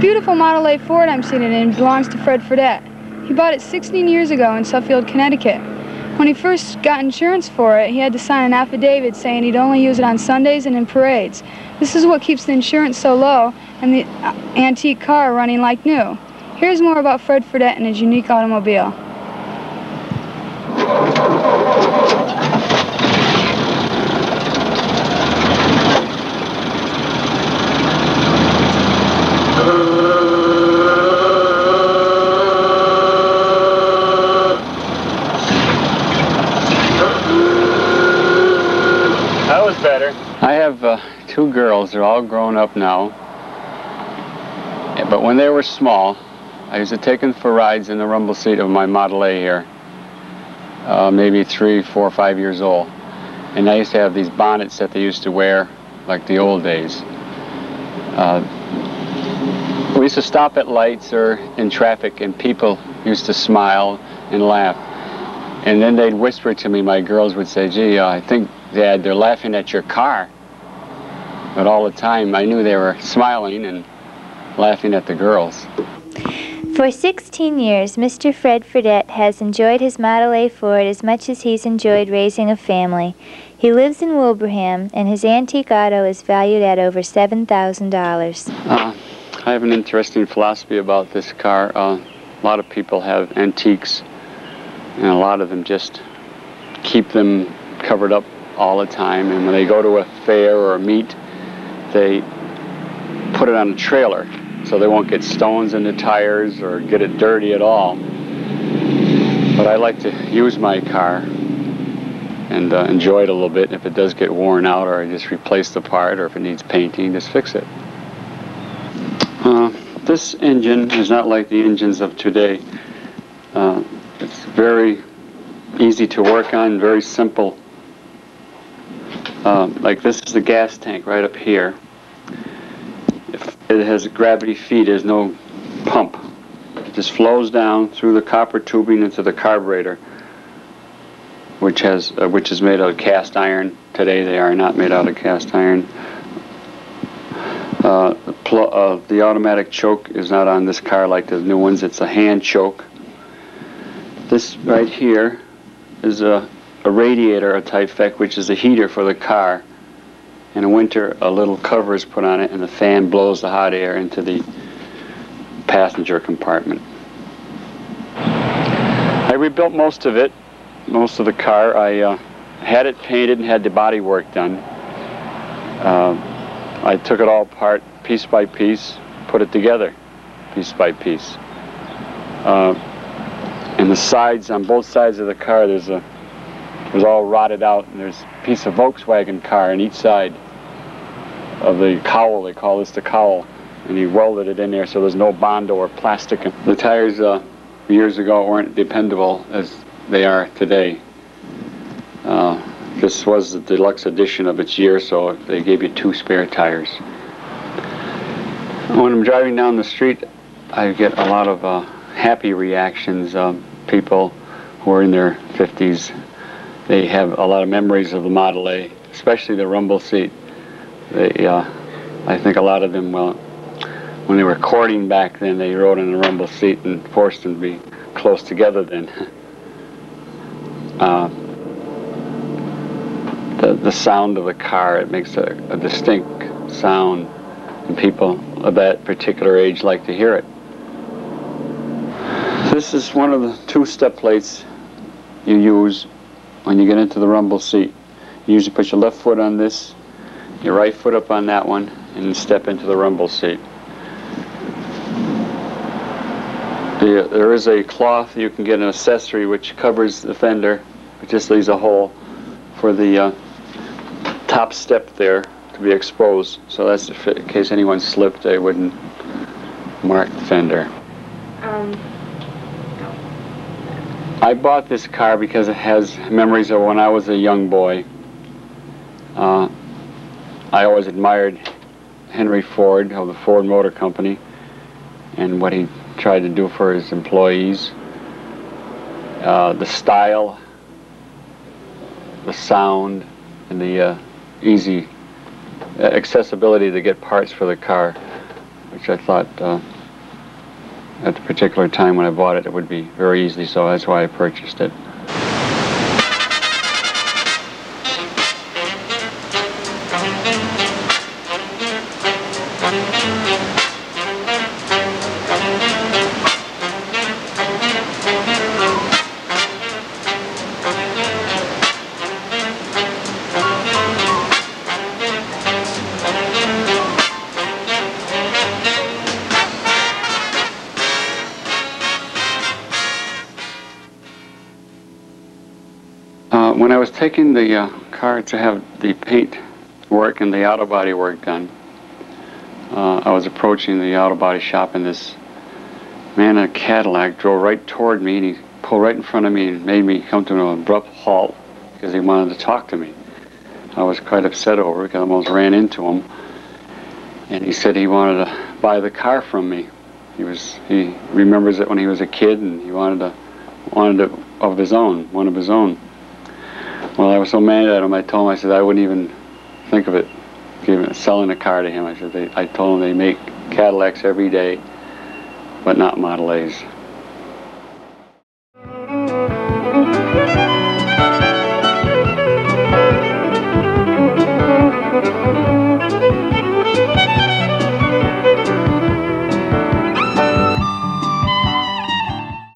beautiful Model A Ford I'm sitting in belongs to Fred Fredette. He bought it 16 years ago in Suffield, Connecticut. When he first got insurance for it, he had to sign an affidavit saying he'd only use it on Sundays and in parades. This is what keeps the insurance so low and the antique car running like new. Here's more about Fred Fredette and his unique automobile. I have two girls. They're all grown up now. But when they were small, I used to take them for rides in the rumble seat of my Model A here. Maybe 3, 4, 5 years old. And I used to have these bonnets that they used to wear like the old days. We used to stop at lights or in traffic, and people used to smile and laugh. And then they'd whisper to me, my girls would say, gee, I think, Dad, they're laughing at your car. But all the time, I knew they were smiling and laughing at the girls. For 16 years, Mr. Fred Fredette has enjoyed his Model A Ford as much as he's enjoyed raising a family. He lives in Wilbraham, and his antique auto is valued at over $7,000. I have an interesting philosophy about this car. A lot of people have antiques, and a lot of them just keep them covered up all the time, and when they go to a fair or a meet, they put it on a trailer so they won't get stones in the tires or get it dirty at all. But I like to use my car and enjoy it a little bit. If it does get worn out, or I just replace the part, or if it needs painting, just fix it. This engine is not like the engines of today. It's very easy to work on, very simple. Like this is the gas tank right up here. If it has gravity feed, there's no pump. It just flows down through the copper tubing into the carburetor, which is made out of cast iron. Today they are not made out of cast iron. The automatic choke is not on this car like the new ones. It's a hand choke. This right here is a radiator, a type effect, which is a heater for the car. In the winter, a little cover is put on it, and the fan blows the hot air into the passenger compartment. I rebuilt most of it, most of the car. I had it painted and had the body work done. I took it all apart, piece by piece, put it together, piece by piece. And the sides, on both sides of the car, it was all rotted out, and there's a piece of Volkswagen car on each side of the cowl. They call this the cowl, and he welded it in there so there's no Bondo or plastic. The tires years ago weren't dependable as they are today. This was the deluxe edition of its year, so they gave you 2 spare tires. When I'm driving down the street, I get a lot of happy reactions. People who are in their 50s, they have a lot of memories of the Model A, especially the rumble seat. I think a lot of them, when they were courting back then, they rode in the rumble seat and forced them to be close together then. The sound of the car, it makes a distinct sound, and people of that particular age like to hear it. This is one of the 2 step plates you use when you get into the rumble seat. You usually put your left foot on this, your right foot up on that one, and step into the rumble seat. There is a cloth, you can get an accessory which covers the fender. It just leaves a hole for the top step there to be exposed. So that's in case anyone slipped, they wouldn't mark the fender. I bought this car because it has memories of when I was a young boy. I always admired Henry Ford of the Ford Motor Company and what he tried to do for his employees. The style, the sound, and the easy accessibility to get parts for the car, which I thought at the particular time when I bought it, it would be very easily so. That's why I purchased it. When I was taking the car to have the paint work and the auto body work done, I was approaching the auto body shop, and this man in a Cadillac drove right toward me, and he pulled right in front of me and made me come to an abrupt halt because he wanted to talk to me. I was quite upset over it because I almost ran into him, and he said he wanted to buy the car from me. He remembers it when he was a kid, and he wanted it of his own, one of his own. Well, I was so mad at him, I told him, I said I wouldn't even think of it, selling a car to him. I told him they make Cadillacs every day, but not Model A's.